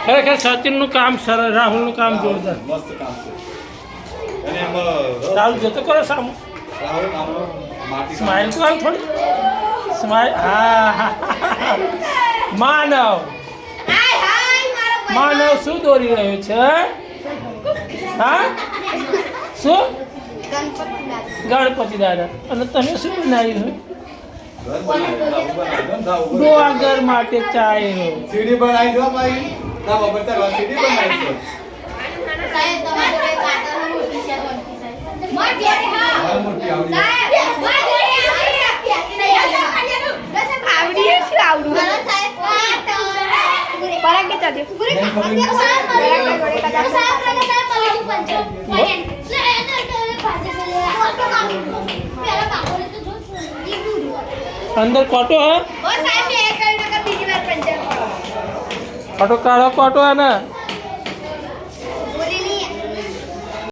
ખરેખર સચિનનું કામ સરસ, રાહુલનું કામ જોરદાર. મસ્ત કામ છે. અને એમાં રાહુલ જતો કરો સામું. રાહુલ આનો માટી સ્માઈલ તો આવ થોડી. સ્માઈલ. હા. માનવ માનવ શું દોરી રહ્યો છે? હા, શું? ગણપતિ દાદા. અને તમે શું બનાવ્યું? ડોગર માટે ચાય. સીડી બનાવી દો ભાઈ. ના બાબા ચાલો સીડી બનાવી દો. મોટી અંદર કોટો હે? કોટો કાઢો, કોટો હે ને?